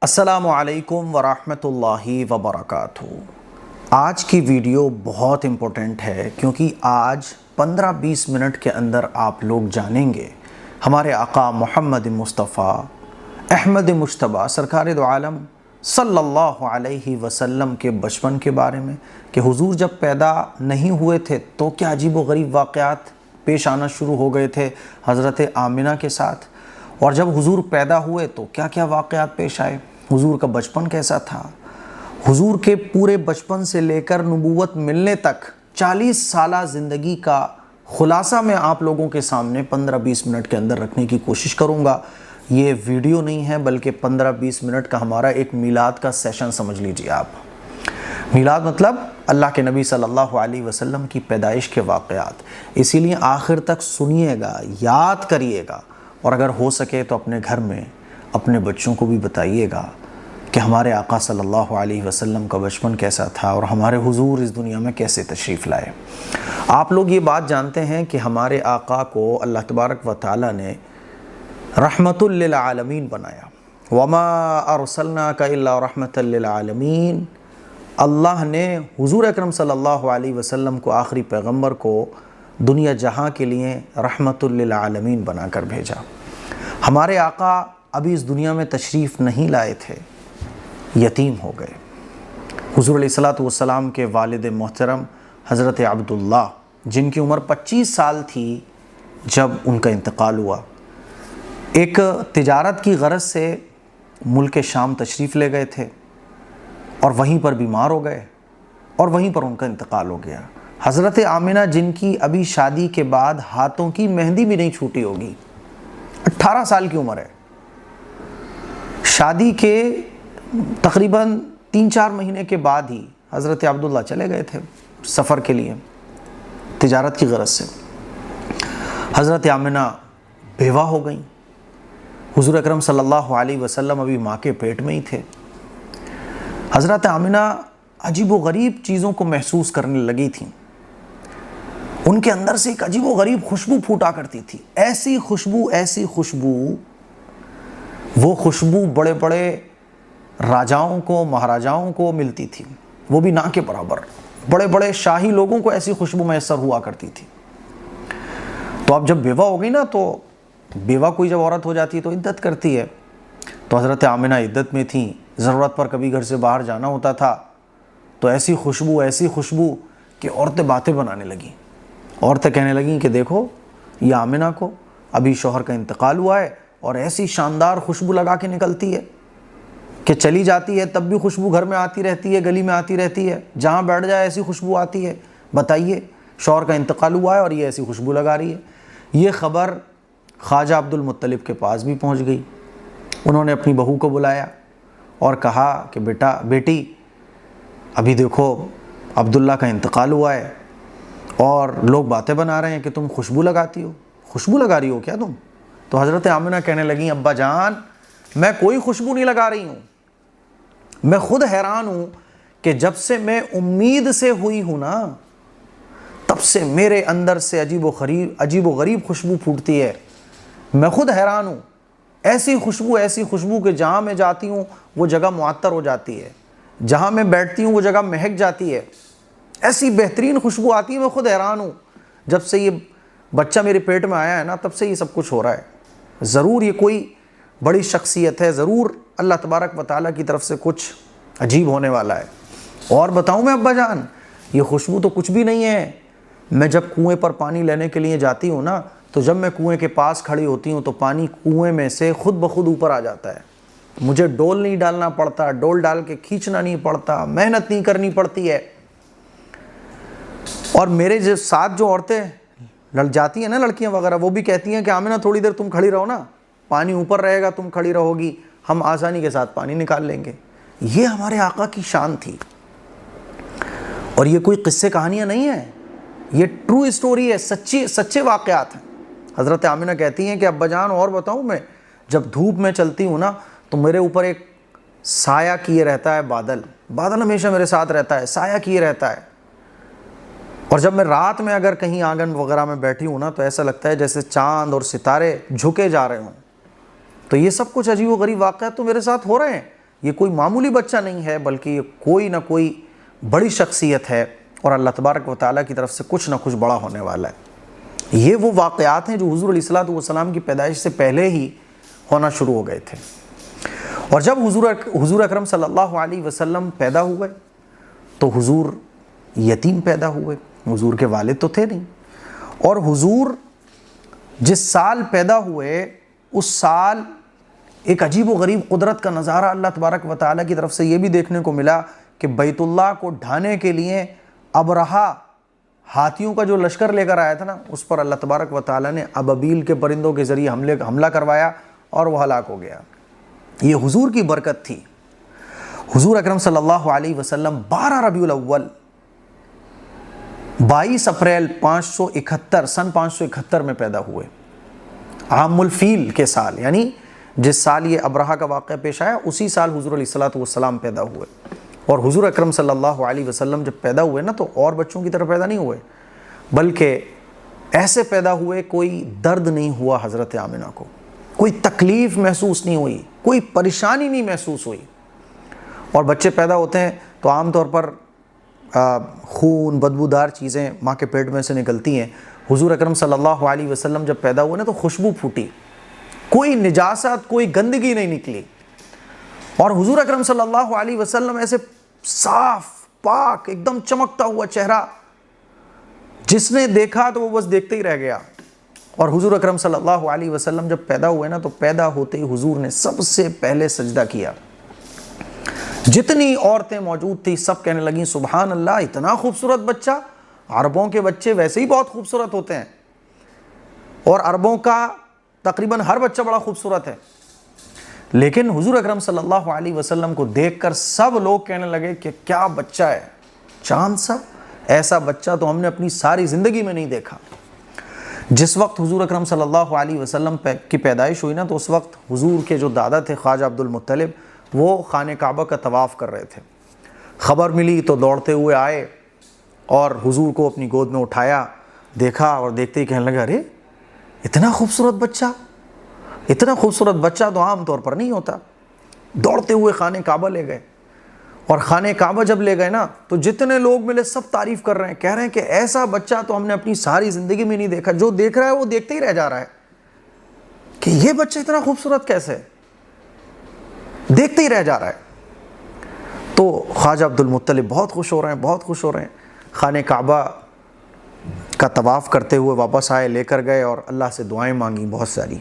السلام علیکم ورحمۃ اللہ وبرکاتہ۔ آج کی ویڈیو بہت امپورٹنٹ ہے کیونکہ آج 15-20 منٹ کے اندر آپ لوگ جانیں گے ہمارے آقا محمد مصطفیٰ احمد مجتبیٰ سرکار دو عالم صلی اللہ علیہ وسلم کے بچپن کے بارے میں کہ حضور جب پیدا نہیں ہوئے تھے تو کیا عجیب و غریب واقعات پیش آنا شروع ہو گئے تھے حضرت آمنہ کے ساتھ، اور جب حضور پیدا ہوئے تو کیا کیا واقعات پیش آئے، حضور کا بچپن کیسا تھا، حضور کے پورے بچپن سے لے کر نبوت ملنے تک 40 سالہ زندگی کا خلاصہ میں آپ لوگوں کے سامنے 15-20 منٹ کے اندر رکھنے کی کوشش کروں گا۔ یہ ویڈیو نہیں ہے بلکہ 15-20 منٹ کا ہمارا ایک میلاد کا سیشن سمجھ لیجئے آپ۔ میلاد مطلب اللہ کے نبی صلی اللہ علیہ وسلم کی پیدائش کے واقعات، اسی لیے آخر تک سنیے گا، یاد کریے گا، اور اگر ہو سکے تو اپنے گھر میں اپنے بچوں کو بھی بتائیے گا کہ ہمارے آقا صلی اللہ علیہ وسلم کا بچپن کیسا تھا اور ہمارے حضور اس دنیا میں کیسے تشریف لائے۔ آپ لوگ یہ بات جانتے ہیں کہ ہمارے آقا کو اللہ تبارک و تعالیٰ نے رحمت للعالمین بنایا، وما ارسلناک الا رحمت للعالمین۔ اللہ نے حضور اکرم صلی اللہ علیہ وسلم کو، آخری پیغمبر کو، دنیا جہاں کے لیے رحمت للعالمین بنا کر بھیجا۔ ہمارے آقا ابھی اس دنیا میں تشریف نہیں لائے تھے، یتیم ہو گئے۔ حضور علیہ السلام کے والد محترم حضرت عبداللہ، جن کی عمر 25 سال تھی جب ان کا انتقال ہوا، ایک تجارت کی غرض سے ملک شام تشریف لے گئے تھے اور وہیں پر بیمار ہو گئے اور وہیں پر ان کا انتقال ہو گیا۔ حضرت آمنہ، جن کی ابھی شادی کے بعد ہاتھوں کی مہندی بھی نہیں چھوٹی ہوگی، 18 سال کی عمر ہے، شادی کے تقریباً 3-4 مہینے کے بعد ہی حضرت عبداللہ چلے گئے تھے سفر کے لیے تجارت کی غرض سے۔ حضرت آمنہ بیوہ ہو گئیں۔ حضور اکرم صلی اللہ علیہ وسلم ابھی ماں کے پیٹ میں ہی تھے۔ حضرت آمنہ عجیب و غریب چیزوں کو محسوس کرنے لگی تھیں۔ ان کے اندر سے ایک عجیب و غریب خوشبو پھوٹا کرتی تھی، ایسی خوشبو، وہ خوشبو بڑے بڑے راجاؤں کو، مہاراجاؤں کو ملتی تھی، وہ بھی نہ کے برابر۔ بڑے بڑے شاہی لوگوں کو ایسی خوشبو میسر ہوا کرتی تھی۔ تو اب جب بیوہ ہو گئی نا، تو بیوہ کوئی جب عورت ہو جاتی ہے تو عدت کرتی ہے، تو حضرت آمنہ عدت میں تھیں، ضرورت پر کبھی گھر سے باہر جانا ہوتا تھا تو ایسی خوشبو کہ عورتیں باتیں بنانے لگیں، عورتیں کہنے لگیں کہ دیکھو یہ آمنہ کو ابھی شوہر کا انتقال ہوا ہے اور ایسی شاندار خوشبو لگا کے نکلتی ہے کہ چلی جاتی ہے تب بھی خوشبو گھر میں آتی رہتی ہے، گلی میں آتی رہتی ہے، جہاں بیٹھ جائے ایسی خوشبو آتی ہے۔ بتائیے، شوہر کا انتقال ہوا ہے اور یہ ایسی خوشبو لگا رہی ہے۔ یہ خبر خواجہ عبد المطلب کے پاس بھی پہنچ گئی۔ انہوں نے اپنی بہو کو بلایا اور کہا کہ بیٹی ابھی دیکھو عبداللہ کا انتقال ہوا ہے اور لوگ باتیں بنا رہے ہیں کہ تم خوشبو لگا رہی ہو کیا تم؟ تو حضرت آمنہ کہنے لگیں، ابا جان میں کوئی خوشبو نہیں لگا رہی ہوں، میں خود حیران ہوں کہ جب سے میں امید سے ہوئی ہوں نا، تب سے میرے اندر سے عجیب و غریب خوشبو پھوٹتی ہے۔ میں خود حیران ہوں، ایسی خوشبو کہ جہاں میں جاتی ہوں وہ جگہ معطر ہو جاتی ہے، جہاں میں بیٹھتی ہوں وہ جگہ مہک جاتی ہے، ایسی بہترین خوشبو آتی ہے، میں خود حیران ہوں۔ جب سے یہ بچہ میرے پیٹ میں آیا ہے نا، تب سے یہ سب کچھ ہو رہا ہے۔ ضرور یہ کوئی بڑی شخصیت ہے، ضرور اللہ تبارک و تعالیٰ کی طرف سے کچھ عجیب ہونے والا ہے۔ اور بتاؤں میں ابا جان، یہ خوشبو تو کچھ بھی نہیں ہے۔ میں جب کنویں پر پانی لینے کے لیے جاتی ہوں نا، تو جب میں کنویں کے پاس کھڑی ہوتی ہوں تو پانی کنویں میں سے خود بخود اوپر آ جاتا ہے، مجھے ڈول نہیں ڈالنا پڑتا، ڈول ڈال کے کھینچنا نہیں پڑتا، محنت نہیں کرنی پڑتی ہے۔ اور میرے جو ساتھ جو عورتیں لڑ جاتی ہیں نا، لڑکیاں وغیرہ، وہ بھی کہتی ہیں کہ آمنہ تھوڑی دیر تم کھڑی رہو نا، پانی اوپر رہے گا، تم کھڑی رہو گی، ہم آسانی کے ساتھ پانی نکال لیں گے۔ یہ ہمارے آقا کی شان تھی، اور یہ کوئی قصے کہانیاں نہیں ہیں، یہ ٹرو اسٹوری ہے، سچے واقعات ہیں۔ حضرت آمنہ کہتی ہیں کہ ابا جان اور بتاؤں، میں جب دھوپ میں چلتی ہوں نا تو میرے اوپر ایک سایہ کیے رہتا ہے، بادل ہمیشہ میرے ساتھ رہتا ہے، سایہ کیے رہتا ہے۔ اور جب میں رات میں اگر کہیں آنگن وغیرہ میں بیٹھی ہوں نا، تو ایسا لگتا ہے جیسے چاند اور ستارے جھکے جا رہے ہوں۔ تو یہ سب کچھ عجیب و غریب واقعات تو میرے ساتھ ہو رہے ہیں، یہ کوئی معمولی بچہ نہیں ہے بلکہ یہ کوئی نہ کوئی بڑی شخصیت ہے اور اللہ تبارک و تعالیٰ کی طرف سے کچھ نہ کچھ بڑا ہونے والا ہے۔ یہ وہ واقعات ہیں جو حضور علیہ الصلوۃ والسلام کی پیدائش سے پہلے ہی ہونا شروع ہو گئے تھے۔ اور جب حضور اکرم صلی اللہ علیہ وسلم پیدا ہوئے تو حضور یتیم پیدا ہوئے، حضور کے والد تو تھے نہیں، اور حضور جس سال پیدا ہوئے اس سال ایک عجیب و غریب قدرت کا نظارہ اللہ تبارک و تعالیٰ کی طرف سے یہ بھی دیکھنے کو ملا کہ بیت اللہ کو ڈھانے کے لیے ابرہا ہاتھیوں کا جو لشکر لے کر آیا تھا نا، اس پر اللہ تبارک و تعالیٰ نے ابابیل کے پرندوں کے ذریعے حملہ کروایا اور وہ ہلاک ہو گیا۔ یہ حضور کی برکت تھی۔ حضور اکرم صلی اللہ علیہ وسلم 12 ربیع الاول 22 اپریل 571 سن 571 میں پیدا ہوئے، عام الفیل کے سال، یعنی جس سال یہ ابرہا کا واقعہ پیش آیا اسی سال حضور علیہ الصلوۃ والسلام پیدا ہوئے۔ اور حضور اکرم صلی اللہ علیہ وسلم جب پیدا ہوئے نا تو اور بچوں کی طرح پیدا نہیں ہوئے، بلکہ ایسے پیدا ہوئے کوئی درد نہیں ہوا حضرت آمنہ کو، کوئی تکلیف محسوس نہیں ہوئی، کوئی پریشانی نہیں محسوس ہوئی۔ اور بچے پیدا ہوتے ہیں تو عام طور پر خون بدبودار چیزیں ماں کے پیٹ میں سے نکلتی ہیں۔ حضور اکرم صلی اللہ علیہ وسلم جب پیدا ہوئے نا تو خوشبو پھوٹی، کوئی نجاست کوئی گندگی نہیں نکلی، اور حضور اکرم صلی اللہ علیہ وسلم ایسے صاف پاک ایک دم چمکتا ہوا چہرہ، جس نے دیکھا تو وہ بس دیکھتے ہی رہ گیا۔ اور حضور اکرم صلی اللہ علیہ وسلم جب پیدا ہوئے نا تو پیدا ہوتے ہی حضور نے سب سے پہلے سجدہ کیا۔ جتنی عورتیں موجود تھیں سب کہنے لگیں سبحان اللہ، اتنا خوبصورت بچہ۔ عربوں کے بچے ویسے ہی بہت خوبصورت ہوتے ہیں، اور عربوں کا تقریباً ہر بچہ بڑا خوبصورت ہے، لیکن حضور اکرم صلی اللہ علیہ وسلم کو دیکھ کر سب لوگ کہنے لگے کہ کیا بچہ ہے، چاند سا، ایسا بچہ تو ہم نے اپنی ساری زندگی میں نہیں دیکھا۔ جس وقت حضور اکرم صلی اللہ علیہ وسلم کی پیدائش ہوئی نا تو اس وقت حضور کے جو دادا تھے خواجہ عبد المطلب، وہ خانہ کعبہ کا طواف کر رہے تھے۔ خبر ملی تو دوڑتے ہوئے آئے اور حضور کو اپنی گود میں اٹھایا، دیکھا اور دیکھتے ہی کہنے لگا ارے اتنا خوبصورت بچہ، اتنا خوبصورت بچہ تو عام طور پر نہیں ہوتا۔ دوڑتے ہوئے خانہ کعبہ لے گئے، اور خانہ کعبہ جب لے گئے نا تو جتنے لوگ ملے سب تعریف کر رہے ہیں، کہہ رہے ہیں کہ ایسا بچہ تو ہم نے اپنی ساری زندگی میں نہیں دیکھا۔ جو دیکھ رہا ہے وہ دیکھتے ہی رہ جا رہا ہے کہ یہ بچہ اتنا خوبصورت کیسے ہے، دیکھتے ہی رہ جا رہا ہے۔ تو خواجہ عبد المطلب بہت خوش ہو رہے ہیں، بہت خوش ہو رہے ہیں۔ خانہ کعبہ کا طواف کرتے ہوئے واپس آئے، لے کر گئے اور اللہ سے دعائیں مانگی بہت ساری۔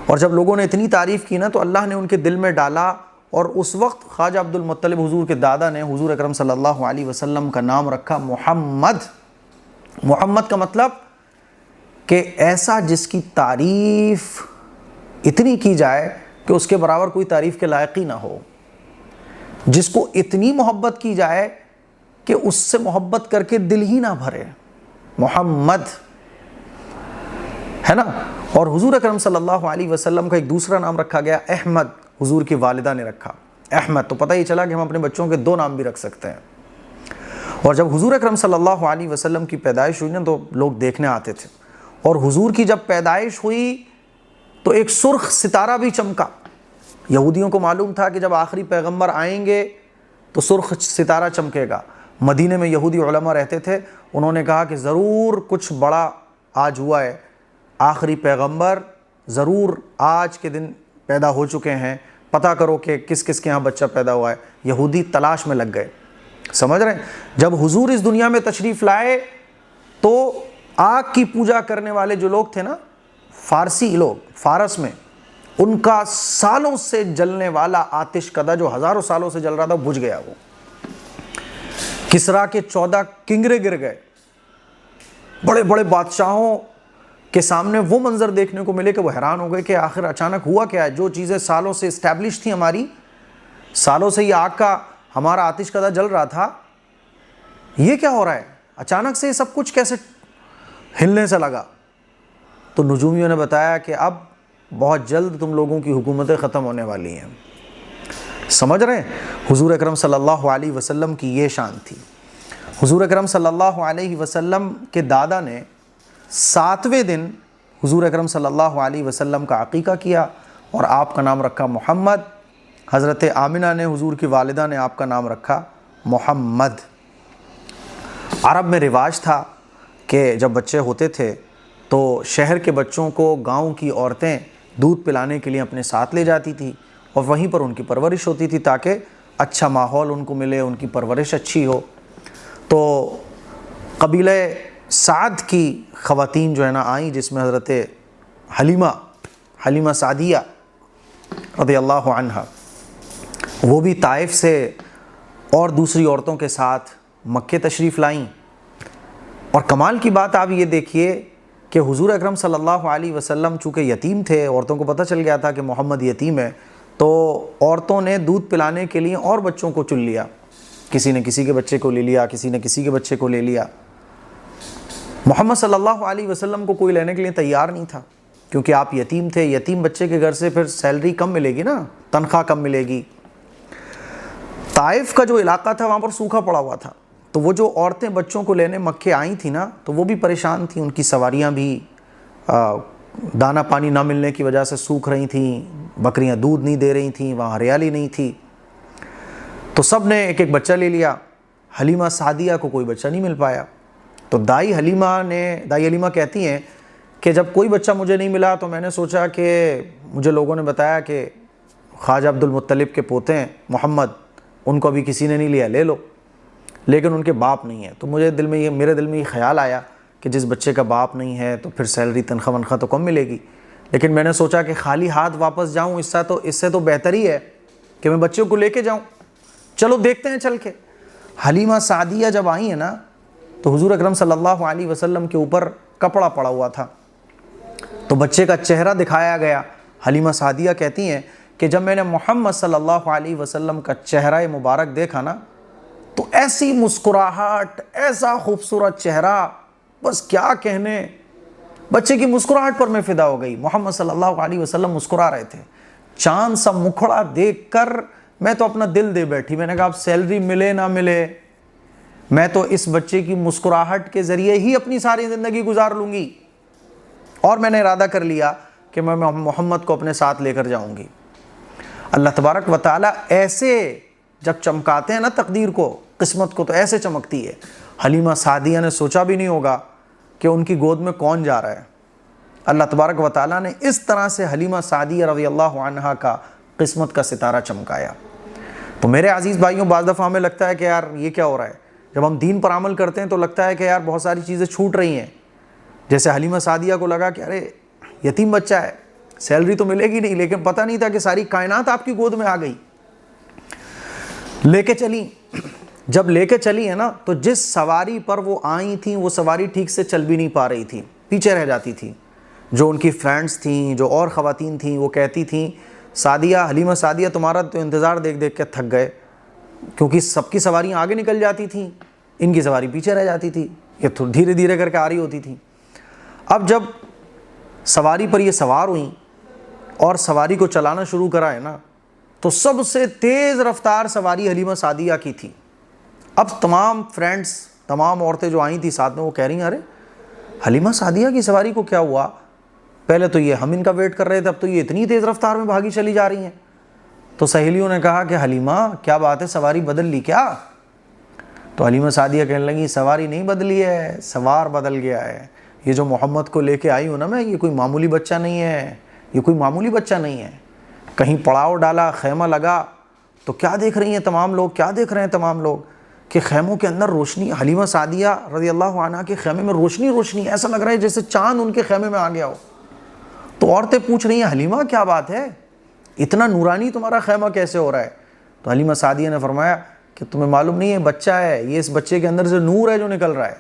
اور جب لوگوں نے اتنی تعریف کی نا تو اللہ نے ان کے دل میں ڈالا، اور اس وقت خواجہ عبد المطلب حضور کے دادا نے حضور اکرم صلی اللہ علیہ وسلم کا نام رکھا محمد۔ محمد کا مطلب کہ ایسا جس کی تعریف اتنی کی جائے کہ اس کے برابر کوئی تعریف کے لائق ہی نہ ہو، جس کو اتنی محبت کی جائے کہ اس سے محبت کر کے دل ہی نہ بھرے، محمد ہے نا۔ اور حضور اکرم صلی اللہ علیہ وسلم کا ایک دوسرا نام رکھا گیا احمد، حضور کی والدہ نے رکھا احمد۔ تو پتہ ہی چلا کہ ہم اپنے بچوں کے 2 نام بھی رکھ سکتے ہیں۔ اور جب حضور اکرم صلی اللہ علیہ وسلم کی پیدائش ہوئی نا تو لوگ دیکھنے آتے تھے، اور حضور کی جب پیدائش ہوئی تو ایک سرخ ستارہ بھی چمکا۔ یہودیوں کو معلوم تھا کہ جب آخری پیغمبر آئیں گے تو سرخ ستارہ چمکے گا۔ مدینے میں یہودی علماء رہتے تھے، انہوں نے کہا کہ ضرور کچھ بڑا آج ہوا ہے، آخری پیغمبر ضرور آج کے دن پیدا ہو چکے ہیں، پتہ کرو کہ کس کس کے ہاں بچہ پیدا ہوا ہے۔ یہودی تلاش میں لگ گئے، سمجھ رہے ہیں۔ جب حضور اس دنیا میں تشریف لائے تو آگ کی پوجا کرنے والے جو لوگ تھے نا، فارسی لوگ، فارس میں، ان کا سالوں سے جلنے والا آتش کدہ جو ہزاروں سالوں سے جل رہا تھا بجھ گیا۔ وہ کسرا کے 14 کنگرے گر گئے۔ بڑے بڑے بادشاہوں کے سامنے وہ منظر دیکھنے کو ملے کہ وہ حیران ہو گئے کہ آخر اچانک ہوا کیا ہے۔ جو چیزیں سالوں سے اسٹیبلش تھی ہماری، سالوں سے یہ آگ کا ہمارا آتش کدہ جل رہا تھا، یہ کیا ہو رہا ہے؟ اچانک سے یہ سب کچھ کیسے ہلنے سے لگا؟ تو نجومیوں نے بتایا کہ اب بہت جلد تم لوگوں کی حکومتیں ختم ہونے والی ہیں۔ سمجھ رہے ہیں؟ حضور اکرم صلی اللہ علیہ وسلم کی یہ شان تھی۔ حضور اکرم صلی اللہ علیہ وسلم کے دادا نے 7ویں دن حضور اکرم صلی اللہ علیہ وسلم کا عقیقہ کیا اور آپ کا نام رکھا محمد۔ حضرت آمنہ نے، حضور کی والدہ نے آپ کا نام رکھا محمد۔ عرب میں رواج تھا کہ جب بچے ہوتے تھے تو شہر کے بچوں کو گاؤں کی عورتیں دودھ پلانے کے لیے اپنے ساتھ لے جاتی تھی اور وہیں پر ان کی پرورش ہوتی تھی تاکہ اچھا ماحول ان کو ملے، ان کی پرورش اچھی ہو۔ تو قبیلہ سعد کی خواتین جو ہے نا آئیں، جس میں حضرت حلیمہ سعدیہ رضی اللہ عنہا، وہ بھی طائف سے اور دوسری عورتوں کے ساتھ مکے تشریف لائیں۔ اور کمال کی بات آپ یہ دیکھیے کہ حضور اکرم صلی اللہ علیہ وسلم چونکہ یتیم تھے، عورتوں کو پتہ چل گیا تھا کہ محمد یتیم ہے، تو عورتوں نے دودھ پلانے کے لیے اور بچوں کو چن لیا، کسی نے کسی کے بچے کو لے لیا، کسی نے کسی کے بچے کو لے لیا۔ محمد صلی اللہ علیہ وسلم کو کوئی لینے کے لیے تیار نہیں تھا، کیونکہ آپ یتیم تھے، یتیم بچے کے گھر سے پھر سیلری کم ملے گی نا، تنخواہ کم ملے گی۔ طائف کا جو علاقہ تھا وہاں پر سوکھا پڑا ہوا تھا، تو وہ جو عورتیں بچوں کو لینے مکے آئی تھیں نا، تو وہ بھی پریشان تھیں، ان کی سواریاں بھی دانہ پانی نہ ملنے کی وجہ سے سوکھ رہی تھیں، بکریاں دودھ نہیں دے رہی تھیں، وہاں ہریالی نہیں تھی۔ تو سب نے ایک ایک بچہ لے لیا، حلیمہ سعدیہ کو کوئی بچہ نہیں مل پایا۔ تو دائی حلیمہ کہتی ہیں کہ جب کوئی بچہ مجھے نہیں ملا تو میں نے سوچا کہ مجھے لوگوں نے بتایا کہ خواجہ عبد المطلب کے پوتے ہیں محمد، ان کو ابھی کسی نے نہیں لیا، لے لو، لیکن ان کے باپ نہیں ہے۔ تو میرے دل میں یہ خیال آیا کہ جس بچے کا باپ نہیں ہے تو پھر سیلری تنخواہ ونخواہ تو کم ملے گی، لیکن میں نے سوچا کہ خالی ہاتھ واپس جاؤں اس سے تو بہتر ہی ہے کہ میں بچوں کو لے کے جاؤں، چلو دیکھتے ہیں چل کے۔ حلیمہ سعدیہ جب آئی ہیں نا تو حضور اکرم صلی اللہ علیہ وسلم کے اوپر کپڑا پڑا ہوا تھا، تو بچے کا چہرہ دکھایا گیا۔ حلیمہ سعدیہ کہتی ہیں کہ جب میں نے محمد صلی اللہ علیہ وسلم کا چہرہ مبارک دیکھا نا تو ایسی مسکراہٹ، ایسا خوبصورت چہرہ، بس کیا کہنے، بچے کی مسکراہٹ پر میں فدا ہو گئی۔ محمد صلی اللہ علیہ وسلم مسکرا رہے تھے، چاند سا مکھڑا دیکھ کر میں تو اپنا دل دے بیٹھی۔ میں نے کہا اب سیلری ملے نہ ملے، میں تو اس بچے کی مسکراہٹ کے ذریعے ہی اپنی ساری زندگی گزار لوں گی، اور میں نے ارادہ کر لیا کہ میں محمد کو اپنے ساتھ لے کر جاؤں گی۔ اللہ تبارک و تعالیٰ ایسے جب چمکاتے ہیں نا تقدیر کو، قسمت کو، تو ایسے چمکتی ہے۔ حلیمہ سعدیہ نے سوچا بھی نہیں ہوگا کہ ان کی گود میں کون جا رہا ہے۔ اللہ تبارک و تعالیٰ نے اس طرح سے حلیمہ سعدیہ رضی اللہ عنہا کا قسمت کا ستارہ چمکایا۔ تو میرے عزیز بھائیوں، بعض دفعہ ہمیں لگتا ہے کہ یار یہ کیا ہو رہا ہے، جب ہم دین پر عمل کرتے ہیں تو لگتا ہے کہ یار بہت ساری چیزیں چھوٹ رہی ہیں۔ جیسے حلیمہ سعدیہ کو لگا کہ ارے یتیم بچہ ہے، سیلری تو ملے گی نہیں، لیکن پتہ نہیں تھا کہ ساری کائنات آپ کی گود میں آ گئی۔ لے کے چلی، جب لے کے چلی ہے نا تو جس سواری پر وہ آئی تھیں وہ سواری ٹھیک سے چل بھی نہیں پا رہی تھی، پیچھے رہ جاتی تھی۔ جو ان کی فرینڈز تھیں، جو اور خواتین تھیں، وہ کہتی تھیں سعدیہ، حلیمہ سعدیہ تمہارا تو انتظار دیکھ دیکھ کے تھک گئے، کیونکہ سب کی سواریاں آگے نکل جاتی تھیں، ان کی سواری پیچھے رہ جاتی تھی، یہ تو دھیرے دھیرے کر کے آ رہی ہوتی تھی۔ اب جب سواری پر یہ سوار ہوئیں اور سواری کو چلانا شروع کرا ہے نا تو سب سے تیز رفتار سواری حلیمہ سعدیہ کی تھی۔ اب تمام فرینڈز، تمام عورتیں جو آئی تھیں ساتھ میں، وہ کہہ رہی ہیں ارے حلیمہ سعدیہ کی سواری کو کیا ہوا، پہلے تو یہ ہم ان کا ویٹ کر رہے تھے، اب تو یہ اتنی تیز رفتار میں بھاگی چلی جا رہی ہیں۔ تو سہیلیوں نے کہا کہ حلیمہ کیا بات ہے، سواری بدل لی کیا؟ تو حلیمہ سعدیہ کہنے لگی سواری نہیں بدلی ہے، سوار بدل گیا ہے۔ یہ جو محمد کو لے کے آئی ہوں نا میں، یہ کوئی معمولی بچہ نہیں ہے، یہ کوئی معمولی بچہ نہیں ہے۔ کہیں پڑاؤ ڈالا، خیمہ لگا تو کیا دیکھ رہی ہیں تمام لوگ، کیا دیکھ رہے ہیں تمام لوگ کہ خیموں کے اندر روشنی، حلیمہ سعدیہ رضی اللہ عنہا کے خیمے میں روشنی روشنی، ایسا لگ رہا ہے جیسے چاند ان کے خیمے میں آ گیا ہو۔ تو عورتیں پوچھ رہی ہیں حلیمہ کیا بات ہے، اتنا نورانی تمہارا خیمہ کیسے ہو رہا ہے؟ تو حلیمہ سعدیہ نے فرمایا کہ تمہیں معلوم نہیں ہے، بچہ ہے، یہ اس بچے کے اندر سے نور ہے جو نکل رہا ہے،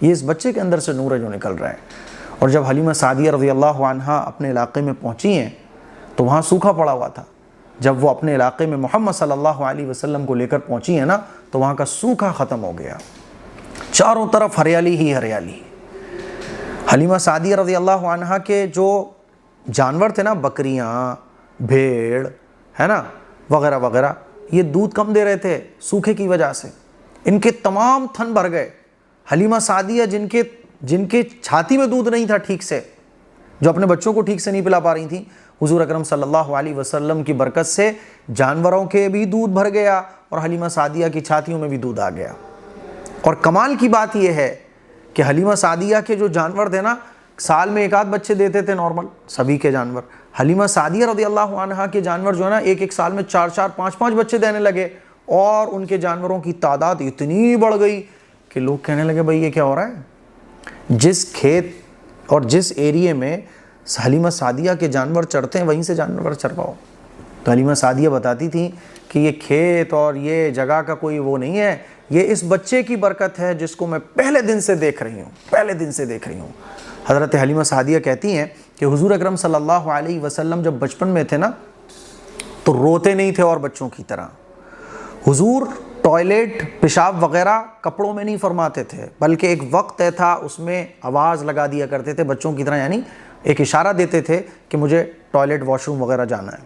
یہ اس بچے کے اندر سے نور ہے جو نکل رہا ہے۔ اور جب حلیمہ سعدیہ رضی اللہ عنہا اپنے علاقے میں پہنچی ہیں تو وہاں سوکھا پڑا ہوا تھا۔ جب وہ اپنے علاقے میں محمد صلی اللہ علیہ وسلم کو لے کر پہنچی ہیں نا تو وہاں کا سوکھا ختم ہو گیا، چاروں طرف ہریالی ہی ہریالی۔ حلیمہ سعدیہ رضی اللہ عنہا کے جو جانور تھے نا، بکریاں، بھیڑ ہے نا وغیرہ وغیرہ، یہ دودھ کم دے رہے تھے سوکھے کی وجہ سے، ان کے تمام تھن بھر گئے۔ حلیمہ سعدیہ جن کے چھاتی میں دودھ نہیں تھا ٹھیک سے، جو اپنے بچوں کو ٹھیک سے نہیں پلا پا رہی تھیں، حضور اکرم صلی اللہ علیہ وسلم کی برکت سے جانوروں کے بھی دودھ بھر گیا اور حلیمہ سعدیہ کی چھاتیوں میں بھی دودھ آ گیا۔ اور کمال کی بات یہ ہے کہ حلیمہ سعدیہ کے جو جانور تھے نا، سال میں ایک آدھ بچے دیتے تھے نارمل سبھی کے جانور، حلیمہ سعدیہ رضی اللہ عنہا کے جانور جو ہے نا ایک سال میں 4 5 بچے دینے لگے، اور ان کے جانوروں کی تعداد اتنی بڑھ گئی کہ لوگ کہنے لگے بھائی یہ کیا ہو رہا ہے؟ جس کھیت اور جس ایریے میں حلیمہ سعدیہ کے جانور چرتے ہیں وہیں سے جانور چرواؤ۔ تو حلیمہ سعدیہ بتاتی تھیں کہ یہ کھیت اور یہ جگہ کا کوئی وہ نہیں ہے، یہ اس بچے کی برکت ہے جس کو میں پہلے دن سے دیکھ رہی ہوں۔ حضرت حلیمہ سعدیہ کہتی ہیں کہ حضور اکرم صلی اللہ علیہ وسلم جب بچپن میں تھے نا تو روتے نہیں تھے اور بچوں کی طرح۔ حضور ٹوائلٹ پیشاب وغیرہ کپڑوں میں نہیں فرماتے تھے، بلکہ ایک وقت طے تھا اس میں آواز لگا دیا کرتے تھے بچوں کی طرح، یعنی ایک اشارہ دیتے تھے کہ مجھے ٹوائلٹ واش روم وغیرہ جانا ہے۔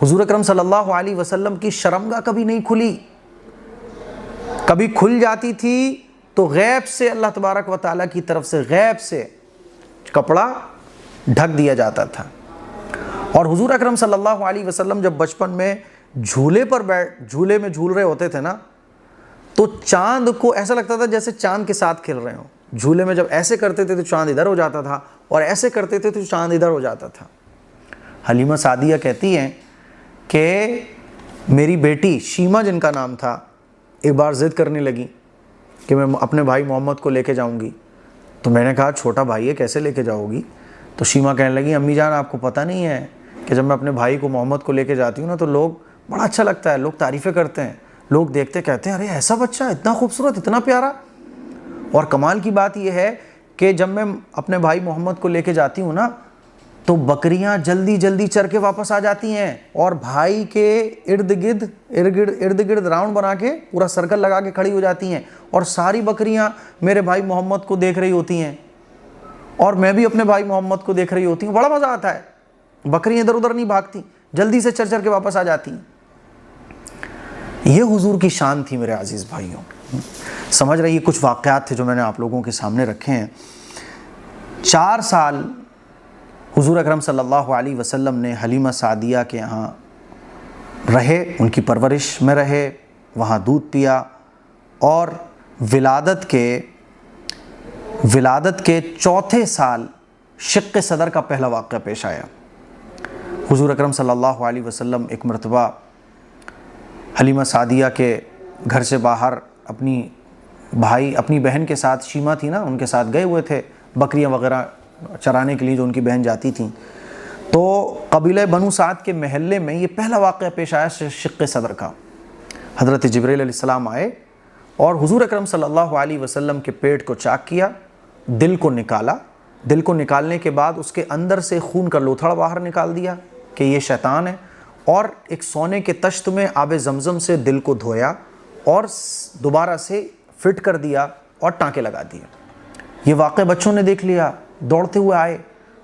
حضور اکرم صلی اللہ علیہ وسلم کی شرمگاہ کبھی نہیں کھلی، کبھی کھل جاتی تھی تو غیب سے اللہ تبارک و تعالیٰ کی طرف سے غیب سے کپڑا ڈھک دیا جاتا تھا۔ اور حضور اکرم صلی اللہ علیہ وسلم جب بچپن میں جھولے میں جھول رہے ہوتے تھے نا تو چاند کو ایسا لگتا تھا جیسے چاند کے ساتھ کھل رہے ہوں۔ جھولے میں جب ایسے کرتے تھے تو چاند ادھر ہو جاتا تھا، اور ایسے کرتے تھے تو چاند ادھر ہو جاتا تھا۔ حلیمہ سعدیہ کہتی ہیں کہ میری بیٹی شیمہ جن کا نام تھا ایک بار ضد کرنے لگی کہ میں اپنے بھائی محمد کو لے کے جاؤں گی۔ تو میں نے کہا چھوٹا بھائی ہے کیسے لے کے جاؤ گی؟ تو شیمہ کہنے لگی امی جان آپ کو پتہ نہیں ہے کہ جب میں اپنے بھائی کو محمد کو لے کے جاتی ہوں نا تو لوگ بڑا اچھا لگتا ہے، لوگ تعریفیں کرتے ہیں، لوگ دیکھتے کہتے ہیں ارے ایسا بچہ اتنا خوبصورت اتنا پیارا۔ اور کمال کی بات یہ ہے کہ جب میں اپنے بھائی محمد کو لے کے جاتی ہوں نا تو بکریاں جلدی جلدی چر کے واپس آ جاتی ہیں، اور بھائی کے ارد گرد راؤنڈ بنا کے پورا سرکل لگا کے کھڑی ہو جاتی ہیں، اور ساری بکریاں میرے بھائی محمد کو دیکھ رہی ہوتی ہیں، اور میں بھی اپنے بھائی محمد کو دیکھ رہی ہوتی ہوں۔ بڑا مزہ آتا ہے، بکریاں ادھر ادھر نہیں بھاگتی، جلدی سے چر کے واپس آ جاتی ہیں۔ یہ حضور کی شان تھی میرے عزیز بھائیوں۔ سمجھ رہی کچھ واقعات تھے جو میں نے آپ لوگوں کے سامنے رکھے ہیں۔ 4 سال حضور اکرم صلی اللہ علیہ وسلم نے حلیمہ سعدیہ کے یہاں رہے، ان کی پرورش میں رہے، وہاں دودھ پیا، اور ولادت کے چوتھے سال شق صدر کا پہلا واقعہ پیش آیا۔ حضور اکرم صلی اللہ علیہ وسلم ایک مرتبہ حلیمہ سعدیہ کے گھر سے باہر اپنی بہن کے ساتھ، شیمہ تھی نا، ان کے ساتھ گئے ہوئے تھے بکریاں وغیرہ چرانے کے لیے جو ان کی بہن جاتی تھیں۔ تو قبیلہ بنو سعد کے محلے میں یہ پہلا واقعہ پیش آیا شق صدر کا۔ حضرت جبریل علیہ السلام آئے اور حضور اکرم صلی اللہ علیہ وسلم کے پیٹ کو چاک کیا، دل کو نکالا، دل کو نکالنے کے بعد اس کے اندر سے خون کا لوتھڑا باہر نکال دیا کہ یہ شیطان ہے، اور ایک سونے کے تشت میں آب زمزم سے دل کو دھویا اور دوبارہ سے فٹ کر دیا اور ٹانکے لگا دیے۔ یہ واقعہ بچوں نے دیکھ لیا، دوڑتے ہوئے آئے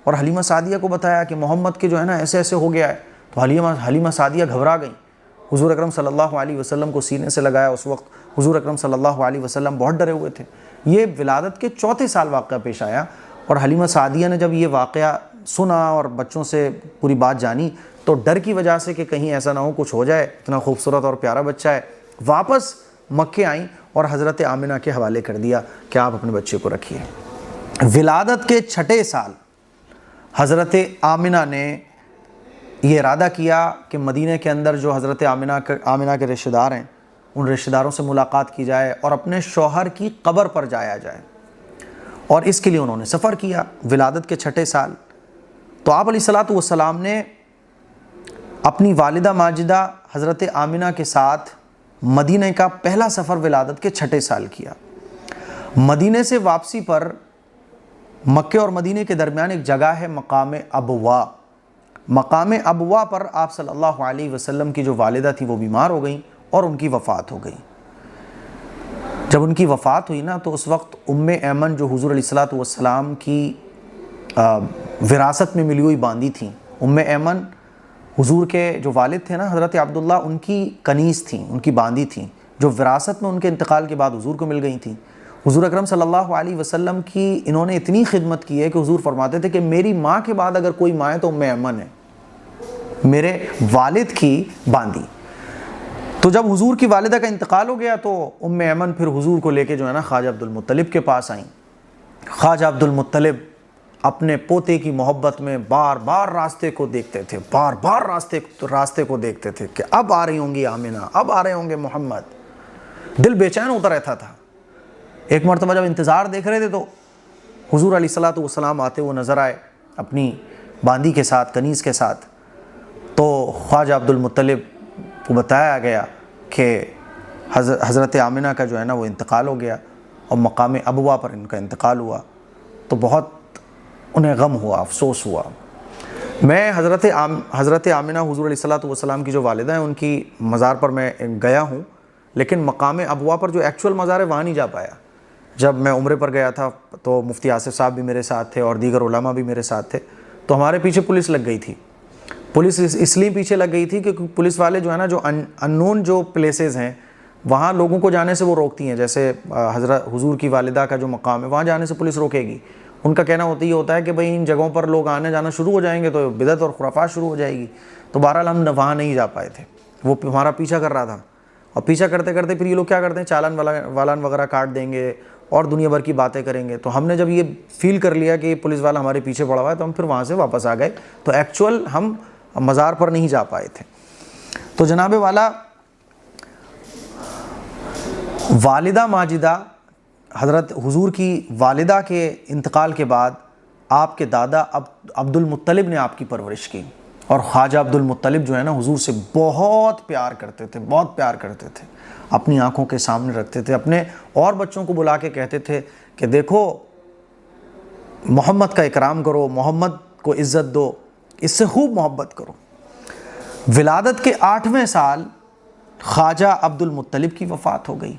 اور حلیمہ سعدیہ کو بتایا کہ محمد کے جو ہے نا ایسے ایسے ہو گیا ہے۔ تو حلیمہ سعدیہ گھبرا گئیں، حضور اکرم صلی اللہ علیہ وسلم کو سینے سے لگایا۔ اس وقت حضور اکرم صلی اللہ علیہ وسلم بہت ڈرے ہوئے تھے۔ یہ ولادت کے چوتھے سال واقعہ پیش آیا، اور حلیمہ سعدیہ نے جب یہ واقعہ سنا اور بچوں سے پوری بات جانی تو ڈر کی وجہ سے کہ کہیں ایسا نہ ہو کچھ ہو جائے، اتنا خوبصورت اور پیارا بچہ ہے، واپس مکے آئیں اور حضرت آمنہ کے حوالے کر دیا کہ آپ اپنے بچے کو رکھیے۔ ولادت کے 6 سال حضرت آمنہ نے یہ ارادہ کیا کہ مدینہ کے اندر جو حضرت آمنہ کے رشتہ دار ہیں ان رشتہ داروں سے ملاقات کی جائے اور اپنے شوہر کی قبر پر جایا جائے، اور اس کے لیے انہوں نے سفر کیا ولادت کے 6 سال۔ تو آپ علیہ الصلوۃ والسلام نے اپنی والدہ ماجدہ حضرت آمنہ کے ساتھ مدینہ کا پہلا سفر ولادت کے 6 سال کیا۔ مدینہ سے واپسی پر مکے اور مدینہ کے درمیان ایک جگہ ہے مقام ابوا۔ مقام ابوا پر آپ صلی اللہ علیہ وسلم کی جو والدہ تھی وہ بیمار ہو گئیں اور ان کی وفات ہو گئی۔ جب ان کی وفات ہوئی نا تو اس وقت ام ایمن جو حضور علیہ الصلوۃ والسلام کی وراثت میں ملی ہوئی باندی تھیں، ام ایمن حضور کے جو والد تھے نا حضرت عبداللہ، ان کی کنیز تھیں، ان کی باندی تھیں، جو وراثت میں ان کے انتقال کے بعد حضور کو مل گئی تھیں۔ حضور اکرم صلی اللہ علیہ وسلم کی انہوں نے اتنی خدمت کی ہے کہ حضور فرماتے تھے کہ میری ماں کے بعد اگر کوئی ماں ہے تو ام ایمن ہے۔ میرے والد کی باندھی۔ تو جب حضور کی والدہ کا انتقال ہو گیا تو ام ایمن پھر حضور کو لے کے جو ہے نا خواجہ عبد المطلب کے پاس آئیں۔ خواجہ عبد المطلب اپنے پوتے کی محبت میں بار بار راستے کو دیکھتے تھے، بار بار راستے کو دیکھتے تھے کہ اب آ رہی ہوں گی آمنہ، اب آ رہے ہوں گے محمد۔ دل بے چین ہوتا رہتا تھا۔ ایک مرتبہ جب انتظار دیکھ رہے تھے تو حضور علیہ الصلوۃ والسلام آتے ہوئے نظر آئے اپنی باندی کے ساتھ، کنیز کے ساتھ۔ تو خواجہ عبد المطلب کو بتایا گیا کہ حضرت آمنہ کا جو ہے نا وہ انتقال ہو گیا اور مقام ابوا پر ان کا انتقال ہوا۔ تو بہت انہیں غم ہوا، افسوس ہوا۔ میں حضرت آمنہ حضور علیہ الصلوۃ والسلام کی جو والدہ ہیں ان کی مزار پر میں گیا ہوں، لیکن مقام ابوا پر جو ایکچوئل مزار ہے وہاں نہیں جا پایا۔ جب میں عمرے پر گیا تھا تو مفتی آصف صاحب بھی میرے ساتھ تھے اور دیگر علماء بھی میرے ساتھ تھے، تو ہمارے پیچھے پولیس لگ گئی تھی۔ پولیس اس لیے پیچھے لگ گئی تھی کہ پولیس والے جو ہے نا جو اننون جو پلیسز ہیں وہاں لوگوں کو جانے سے وہ روکتی ہیں، جیسے حضور کی والدہ کا جو مقام ہے وہاں جانے سے پولیس روکے گی۔ ان کا کہنا یہ ہوتا ہے کہ بھئی ان جگہوں پر لوگ آنے جانا شروع ہو جائیں گے تو بدعت اور خرافات شروع ہو جائے گی۔ تو بہرحال ہم وہاں نہیں جا پائے تھے، وہ ہمارا پیچھا کر رہا تھا، اور پیچھا کرتے کرتے پھر یہ لوگ کیا کرتے ہیں، چالان والان وغیرہ کاٹ دیں گے اور دنیا بھر کی باتیں کریں گے۔ تو ہم نے جب یہ فیل کر لیا کہ یہ پولیس والا ہمارے پیچھے پڑا ہوا ہے تو ہم پھر وہاں سے واپس آ گئے۔ تو ایکچوئل ہم مزار پر نہیں جا پائے تھے۔ تو جناب والا والدہ ماجدہ، حضرت حضور کی والدہ کے انتقال کے بعد آپ کے دادا عبد المطلب نے آپ کی پرورش کی، اور خواجہ عبد المطلب جو ہے نا حضور سے بہت پیار کرتے تھے، بہت پیار کرتے تھے، اپنی آنکھوں کے سامنے رکھتے تھے، اپنے اور بچوں کو بلا کے کہتے تھے کہ دیکھو محمد کا اکرام کرو، محمد کو عزت دو، اس سے خوب محبت کرو۔ ولادت کے 8ویں سال خواجہ عبد المطلب کی وفات ہو گئی،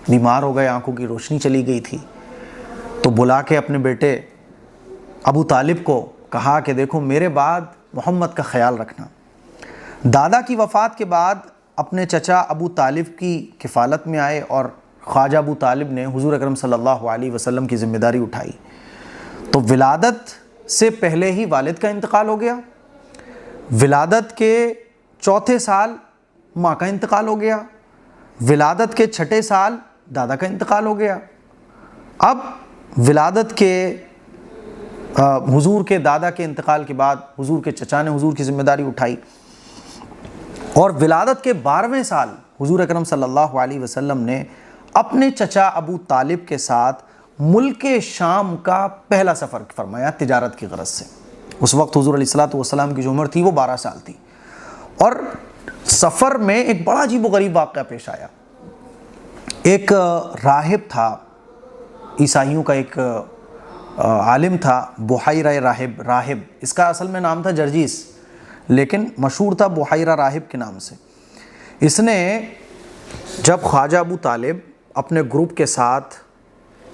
بیمار ہو گئے، آنکھوں کی روشنی چلی گئی تھی۔ تو بلا کے اپنے بیٹے ابو طالب کو کہا کہ دیکھو میرے بعد محمد کا خیال رکھنا۔ دادا کی وفات کے بعد اپنے چچا ابو طالب کی کفالت میں آئے اور خواجہ ابو طالب نے حضور اکرم صلی اللہ علیہ وسلم کی ذمہ داری اٹھائی۔ تو ولادت سے پہلے ہی والد کا انتقال ہو گیا، ولادت کے 4تھے سال ماں کا انتقال ہو گیا، ولادت کے 6ٹھے سال دادا کا انتقال ہو گیا۔ اب ولادت کے حضور کے دادا کے انتقال کے بعد حضور کے چچا نے حضور کی ذمہ داری اٹھائی، اور ولادت کے 12ویں سال حضور اکرم صلی اللہ علیہ وسلم نے اپنے چچا ابو طالب کے ساتھ ملک شام کا پہلا سفر فرمایا تجارت کی غرض سے۔ اس وقت حضور علیہ الصلوۃ والسلام کی جو عمر تھی وہ 12 سال تھی، اور سفر میں ایک بڑا عجیب و غریب واقعہ پیش آیا۔ ایک راہب تھا، عیسائیوں کا ایک عالم تھا، بحیرہ راہب، اس کا اصل میں نام تھا جرجیس، لیکن مشہور تھا بحیرہ راہب کے نام سے۔ اس نے جب خواجہ ابو طالب اپنے گروپ کے ساتھ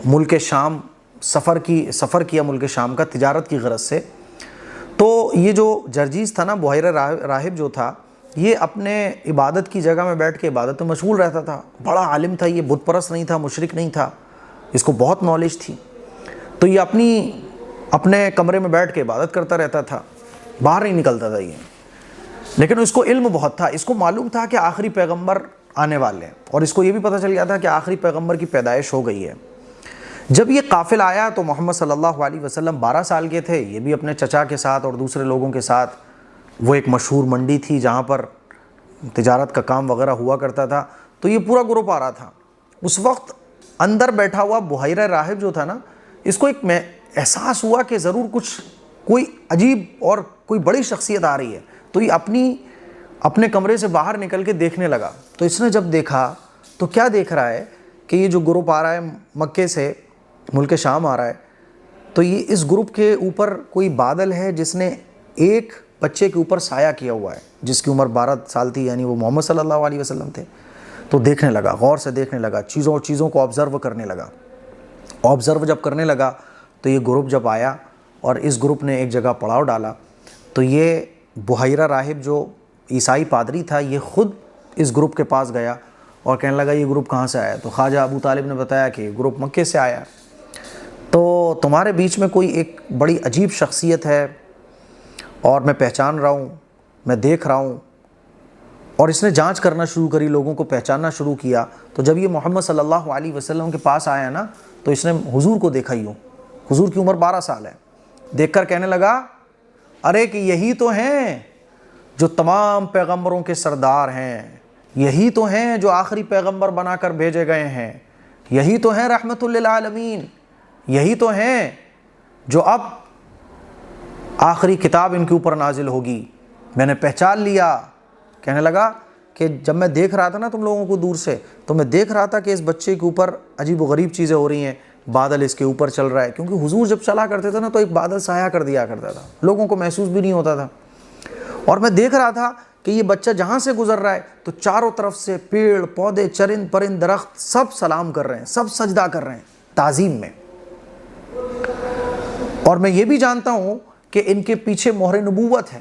ملک شام سفر کیا ملک شام کا تجارت کی غرض سے، تو یہ جو جرجیس تھا نا، بحیرہ راہب جو تھا، یہ اپنے عبادت کی جگہ میں بیٹھ کے عبادت میں مشغول رہتا تھا۔ بڑا عالم تھا یہ، بت پرست نہیں تھا، مشرک نہیں تھا، اس کو بہت نالج تھی۔ تو یہ اپنے کمرے میں بیٹھ کے عبادت کرتا رہتا تھا، باہر نہیں نکلتا تھا یہ، لیکن اس کو علم بہت تھا، اس کو معلوم تھا کہ آخری پیغمبر آنے والے ہیں، اور اس کو یہ بھی پتہ چل گیا تھا کہ آخری پیغمبر کی پیدائش ہو گئی ہے۔ جب یہ قافلہ آیا تو محمد صلی اللہ علیہ وسلم 12 سال کے تھے، یہ بھی اپنے چچا کے ساتھ اور دوسرے لوگوں کے ساتھ۔ وہ ایک مشہور منڈی تھی جہاں پر تجارت کا کام وغیرہ ہوا کرتا تھا، تو یہ پورا گروپ آ رہا تھا۔ اس وقت اندر بیٹھا ہوا بحیرہ راہب جو تھا نا، اس کو ایک احساس ہوا کہ ضرور کوئی عجیب اور کوئی بڑی شخصیت آ رہی ہے، تو یہ اپنے کمرے سے باہر نکل کے دیکھنے لگا۔ تو اس نے جب دیکھا تو کیا دیکھ رہا ہے کہ یہ جو گروپ آ رہا ہے مکے سے، ملک شام آ رہا ہے، تو یہ اس گروپ کے اوپر کوئی بادل ہے جس نے ایک بچے کے اوپر سایہ کیا ہوا ہے، جس کی عمر 12 سال تھی، یعنی وہ محمد صلی اللہ علیہ وسلم تھے۔ تو دیکھنے لگا، غور سے دیکھنے لگا، چیزوں کو آبزرو کرنے لگا۔ آبزرو جب کرنے لگا تو یہ گروپ جب آیا اور اس گروپ نے ایک جگہ پڑاؤ ڈالا، تو یہ بحیرہ راہب جو عیسائی پادری تھا، یہ خود اس گروپ کے پاس گیا اور کہنے لگا یہ گروپ کہاں سے آیا؟ تو خواجہ ابو طالب نے بتایا کہ یہ گروپ مکے سے آیا، تو تمہارے بیچ میں کوئی ایک بڑی عجیب شخصیت ہے اور میں پہچان رہا ہوں، میں دیکھ رہا ہوں. اور اس نے جانچ کرنا شروع کری, لوگوں کو پہچاننا شروع کیا. تو جب یہ محمد صلی اللہ علیہ وسلم کے پاس آیا نا تو اس نے حضور کو دیکھا ہی ہو. حضور کی عمر 12 سال ہے. دیکھ کر کہنے لگا ارے کہ یہی تو ہیں جو تمام پیغمبروں کے سردار ہیں, یہی تو ہیں جو آخری پیغمبر بنا کر بھیجے گئے ہیں, یہی تو ہیں رحمت للعالمین, یہی تو ہیں جو اب آخری کتاب ان کے اوپر نازل ہوگی. میں نے پہچان لیا. کہنے لگا کہ جب میں دیکھ رہا تھا نا تم لوگوں کو دور سے, تو میں دیکھ رہا تھا کہ اس بچے کے اوپر عجیب و غریب چیزیں ہو رہی ہیں, بادل اس کے اوپر چل رہا ہے. کیونکہ حضور جب چلا کرتے تھے نا تو ایک بادل سایہ کر دیا کرتا تھا, لوگوں کو محسوس بھی نہیں ہوتا تھا. اور میں دیکھ رہا تھا کہ یہ بچہ جہاں سے گزر رہا ہے تو چاروں طرف سے پیڑ پودے چرند پرند درخت سب سلام کر رہے ہیں, سب سجدہ کر رہے ہیں تعظیم میں. اور میں یہ بھی جانتا ہوں کہ ان کے پیچھے مہر نبوت ہے.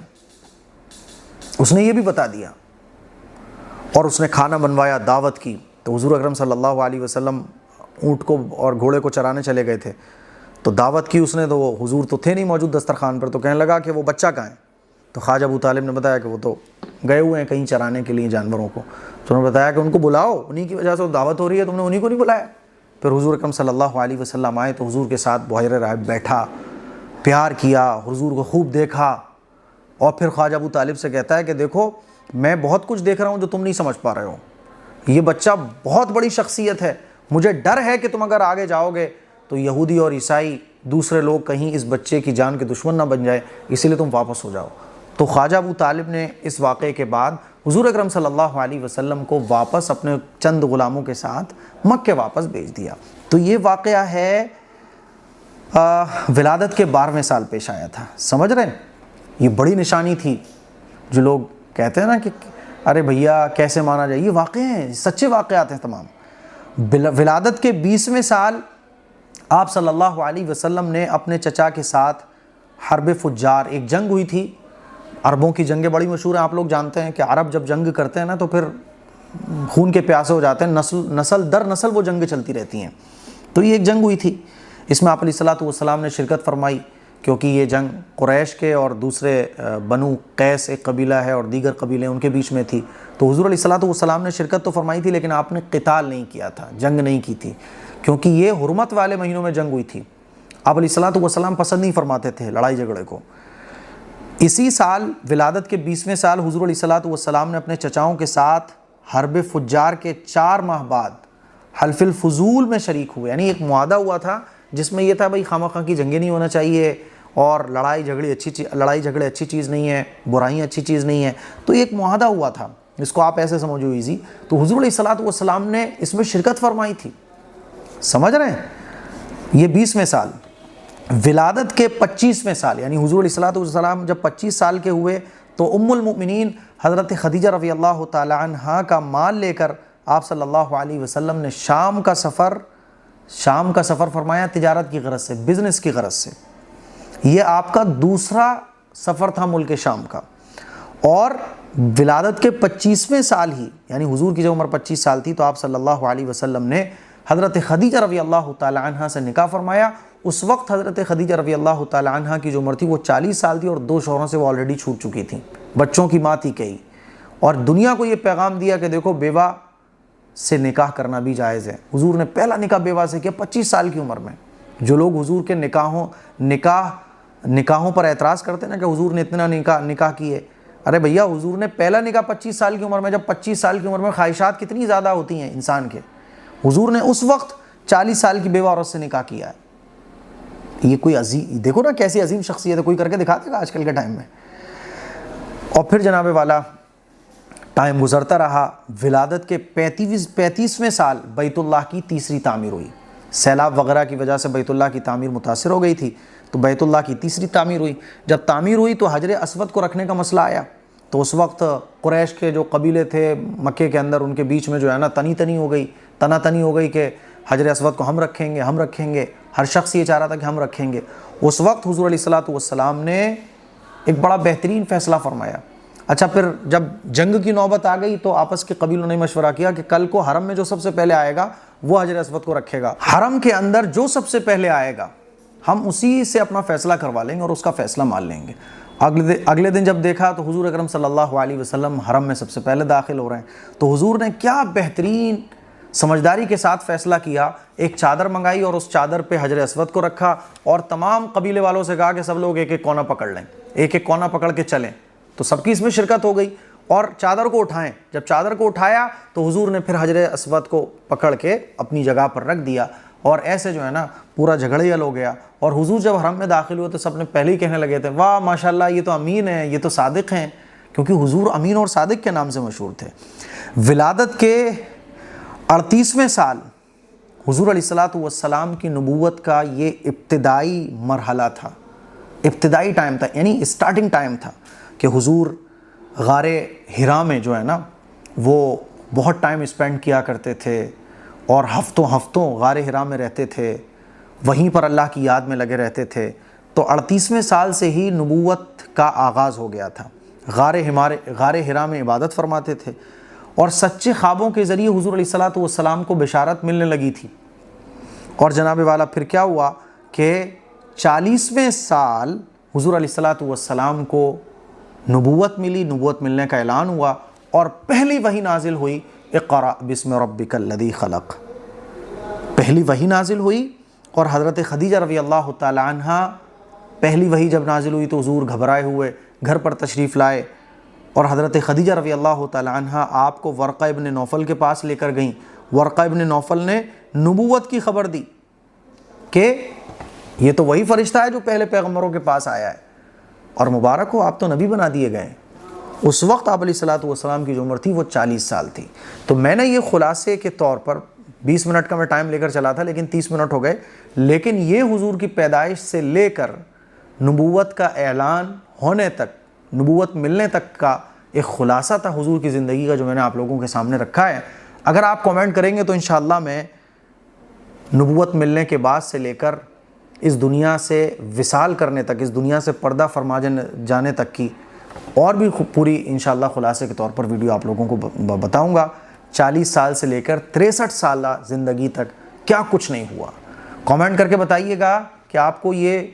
اس نے یہ بھی بتا دیا. اور اس نے کھانا بنوایا, دعوت کی. تو حضور اکرم صلی اللہ علیہ وسلم اونٹ کو اور گھوڑے کو چرانے چلے گئے تھے, تو دعوت کی اس نے. تو وہ حضور تو تھے نہیں موجود دسترخوان پر, تو کہنے لگا کہ وہ بچہ کہاں ہے؟ تو خواجہ ابو طالب نے بتایا کہ وہ تو گئے ہوئے ہیں کہیں چرانے کے لیے جانوروں کو. تو انہوں نے بتایا کہ ان کو بلاؤ, انہی کی وجہ سے دعوت ہو رہی ہے, تم نے انہی کو نہیں بلایا. پھر حضور اکرم صلی اللہ علیہ وسلم آئے تو حضور کے ساتھ بحیرہ راہب بیٹھا, پیار کیا, حضور کو خوب دیکھا. اور پھر خواجہ ابو طالب سے کہتا ہے کہ دیکھو میں بہت کچھ دیکھ رہا ہوں جو تم نہیں سمجھ پا رہے ہو. یہ بچہ بہت بڑی شخصیت ہے, مجھے ڈر ہے کہ تم اگر آگے جاؤ گے تو یہودی اور عیسائی دوسرے لوگ کہیں اس بچے کی جان کے دشمن نہ بن جائے, اسی لیے تم واپس ہو جاؤ. تو خواجہ ابو طالب نے اس واقعے کے بعد حضور اکرم صلی اللہ علیہ وسلم کو واپس اپنے چند غلاموں کے ساتھ مکہ واپس بھیج دیا. تو یہ واقعہ ہے ولادت کے 12ویں سال پیش آیا تھا. سمجھ رہے ہیں؟ یہ بڑی نشانی تھی. جو لوگ کہتے ہیں نا کہ ارے بھیا کیسے مانا جائے, یہ واقعے ہیں, سچے واقعات ہیں تمام. ولادت کے 20ویں سال آپ صلی اللہ علیہ وسلم نے اپنے چچا کے ساتھ حرب فجار, ایک جنگ ہوئی تھی. عربوں کی جنگیں بڑی مشہور ہیں, آپ لوگ جانتے ہیں کہ عرب جب جنگ کرتے ہیں نا تو پھر خون کے پیاسے ہو جاتے ہیں, نسل در نسل وہ جنگیں چلتی رہتی ہیں. تو یہ ایک جنگ ہوئی تھی, اس میں آپ علیہ الصلوۃ والسلام نے شرکت فرمائی, کیونکہ یہ جنگ قریش کے اور دوسرے بنو قیس ایک قبیلہ ہے اور دیگر قبیلے ان کے بیچ میں تھی. تو حضور علیہ الصلوۃ والسلام نے شرکت تو فرمائی تھی, لیکن آپ نے قتال نہیں کیا تھا, جنگ نہیں کی تھی, کیونکہ یہ حرمت والے مہینوں میں جنگ ہوئی تھی. آپ علیہ الصلوۃ والسلام پسند نہیں فرماتے تھے لڑائی جھگڑے کو. اسی سال ولادت کے 20ویں سال حضور علیہ الصلوۃ والسلام نے اپنے چچاؤں کے ساتھ حرب فجار کے 4 ماہ بعد حلف الفضول میں شریک ہوئے. یعنی ایک معاہدہ ہوا تھا جس میں یہ تھا بھائی خواہ مخواہ کی جنگیں نہیں ہونا چاہیے, اور لڑائی جھگڑے اچھی چیز نہیں ہے, برائیاں اچھی چیز نہیں ہے. تو ایک معاہدہ ہوا تھا, اس کو آپ ایسے سمجھو ایزی. تو حضور علیہ الصلوۃ والسلام نے اس میں شرکت فرمائی تھی. سمجھ رہے ہیں؟ یہ 20ویں سال. ولادت کے 25ویں سال یعنی حضور علیہ الصلوۃ والسلام جب 25 سال کے ہوئے تو ام المؤمنین حضرت خدیجہ رضی اللہ تعالی عنہا کا مال لے کر آپ صلی اللہ علیہ وسلم نے شام کا سفر فرمایا, تجارت کی غرض سے, بزنس کی غرض سے. یہ آپ کا دوسرا سفر تھا ملک شام کا. اور ولادت کے 25ویں سال ہی یعنی حضور کی جب عمر 25 سال تھی تو آپ صلی اللہ علیہ وسلم نے حضرت خدیجہ رضی اللہ تعالی عنہا سے نکاح فرمایا. اس وقت حضرت خدیجہ رضی اللہ تعالی عنہا کی جو عمر تھی وہ 40 سال تھی, اور 2 شوہروں سے وہ آلریڈی چھوٹ چکی تھیں, بچوں کی ماں تھی کئی. اور دنیا کو یہ پیغام دیا کہ دیکھو بیوہ سے نکاح کرنا بھی جائز ہے. حضور نے پہلا نکاح بیوہ سے کیا 25 سال کی عمر میں. جو لوگ حضور کے نکاحوں پر اعتراض کرتے ہیں نا کہ حضور نے اتنا نکاح کیے, ارے بھیا حضور نے پہلا نکاح 25 سال کی عمر میں, جب 25 سال کی عمر میں خواہشات کتنی زیادہ ہوتی ہیں انسان کے, حضور نے اس وقت 40 سال کی بیوہ عورت سے نکاح کیا ہے. یہ کوئی عظیم, دیکھو نا کیسی عظیم شخصیت ہے, کوئی کر کے دکھا دے گا آج کل کے ٹائم میں. اور پھر جناب والا ٹائم گزرتا رہا. ولادت کے 35ویں سال بیت اللہ کی تیسری تعمیر ہوئی. سیلاب وغیرہ کی وجہ سے بیت اللہ کی تعمیر متاثر ہو گئی تھی, تو بیت اللہ کی تیسری تعمیر ہوئی. جب تعمیر ہوئی تو حجر اسود کو رکھنے کا مسئلہ آیا. تو اس وقت قریش کے جو قبیلے تھے مکے کے اندر, ان کے بیچ میں جو ہے نا تنی ہو گئی کہ حجر اسود کو ہم رکھیں گے. ہر شخص یہ چاہ رہا تھا کہ ہم رکھیں گے. اس وقت حضور علیہ الصلوۃ والسلام نے ایک بڑا بہترین فیصلہ فرمایا. اچھا, پھر جب جنگ کی نوبت آ گئی تو آپس کے قبیلوں نے مشورہ کیا کہ کل کو حرم میں جو سب سے پہلے آئے گا وہ حجر اسود کو رکھے گا. حرم کے اندر جو سب سے پہلے آئے گا ہم اسی سے اپنا فیصلہ کروا لیں گے اور اس کا فیصلہ مان لیں گے. اگلے دن جب دیکھا تو حضور اکرم صلی اللہ علیہ وسلم حرم میں سب سے پہلے داخل ہو رہے ہیں، تو حضور نے کیا بہترین سمجھداری کے ساتھ فیصلہ کیا، ایک چادر منگائی اور اس چادر پہ حجر اسود کو رکھا اور تمام قبیلے والوں سے کہا کہ سب لوگ ایک ایک کونا پکڑ لیں، ایک ایک کونا پکڑ کے چلیں، تو سب کی اس میں شرکت ہو گئی اور چادر کو اٹھائیں۔ جب چادر کو اٹھایا تو حضور نے پھر حجر اسود کو پکڑ کے اپنی جگہ پر رکھ دیا، اور ایسے جو ہے نا پورا جھگڑا حل ہو گیا۔ اور حضور جب حرم میں داخل ہوئے تو سب نے پہلے ہی کہنے لگے تھے واہ ماشاءاللہ یہ تو امین ہیں، یہ تو صادق ہیں، کیونکہ حضور امین اور صادق کے نام سے مشہور تھے۔ ولادت کے 38ویں سال حضور علیہ الصلوۃ والسلام کی نبوت کا یہ ابتدائی مرحلہ تھا، ابتدائی ٹائم تھا، یعنی اسٹارٹنگ ٹائم تھا کہ حضور غار حرا میں جو ہے نا وہ بہت ٹائم اسپینڈ کیا کرتے تھے اور ہفتوں ہفتوں غار حرا میں رہتے تھے، وہیں پر اللہ کی یاد میں لگے رہتے تھے۔ تو 38ویں سال سے ہی نبوت کا آغاز ہو گیا تھا، غار حرا میں عبادت فرماتے تھے اور سچے خوابوں کے ذریعے حضور علیہ الصلوۃ والسلام کو بشارت ملنے لگی تھی۔ اور جناب والا پھر کیا ہوا کہ 40ویں سال حضور علیہ الصلوۃ والسلام کو نبوت ملی، نبوت ملنے کا اعلان ہوا اور پہلی وحی نازل ہوئی اقرأ بسم ربک الذی خلق، پہلی وحی نازل ہوئی۔ اور حضرت خدیجہ رضی اللہ تعالی عنہ پہلی وحی جب نازل ہوئی تو حضور گھبرائے ہوئے گھر پر تشریف لائے، اور حضرت خدیجہ رضی اللہ تعالی عنہ آپ کو ورقہ ابن نوفل کے پاس لے کر گئیں۔ ورقہ ابن نوفل نے نبوت کی خبر دی کہ یہ تو وہی فرشتہ ہے جو پہلے پیغمبروں کے پاس آیا ہے، اور مبارک ہو آپ تو نبی بنا دیے گئے۔ اس وقت آپ علیہ الصلوۃ والسلام کی جو عمر تھی وہ 40 سال تھی۔ تو میں نے یہ خلاصے کے طور پر 20 منٹ کا میں ٹائم لے کر چلا تھا لیکن 30 منٹ ہو گئے، لیکن یہ حضور کی پیدائش سے لے کر نبوت کا اعلان ہونے تک، نبوت ملنے تک کا ایک خلاصہ تھا حضور کی زندگی کا جو میں نے آپ لوگوں کے سامنے رکھا ہے۔ اگر آپ کامنٹ کریں گے تو انشاءاللہ میں نبوت ملنے کے بعد سے لے کر اس دنیا سے وصال کرنے تک، اس دنیا سے پردہ فرما جانے تک کی اور بھی پوری انشاءاللہ خلاصے کے طور پر ویڈیو آپ لوگوں کو بتاؤں گا۔ 40 سال سے لے کر 63 سالہ زندگی تک کیا کچھ نہیں ہوا۔ کامنٹ کر کے بتائیے گا کہ آپ کو یہ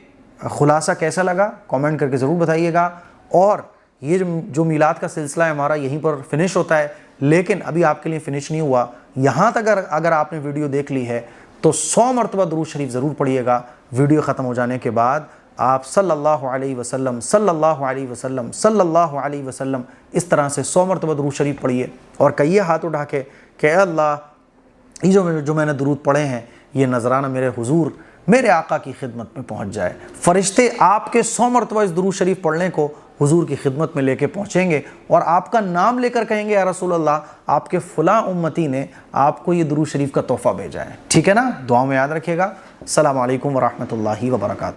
خلاصہ کیسا لگا، کامنٹ کر کے ضرور بتائیے گا۔ اور یہ جو میلاد کا سلسلہ ہے ہمارا یہیں پر فنش ہوتا ہے، لیکن ابھی آپ کے لیے فنش نہیں ہوا۔ یہاں تک اگر آپ نے ویڈیو دیکھ لی ہے تو 100 مرتبہ درود شریف ضرور پڑھیے گا۔ ویڈیو ختم ہو جانے کے بعد آپ صلی اللہ علیہ وسلم صلی اللہ علیہ وسلم صلی اللہ علیہ وسلم اس طرح سے 100 مرتبہ درود شریف پڑھیے اور کہیے ہاتھ اٹھا کے کہ اے اللہ یہ جو میں نے درود پڑھے ہیں یہ نذرانہ میرے حضور میرے آقا کی خدمت میں پہنچ جائے۔ فرشتے آپ کے 100 مرتبہ اس درود شریف پڑھنے کو حضور کی خدمت میں لے کے پہنچیں گے اور آپ کا نام لے کر کہیں گے یا رسول اللہ آپ کے فلاں امتی نے آپ کو یہ درود شریف کا تحفہ بھیجا ہے۔ ٹھیک ہے نا؟ دعاؤں میں یاد رکھیے گا۔ السلام علیکم ورحمۃ اللہ وبرکاتہ۔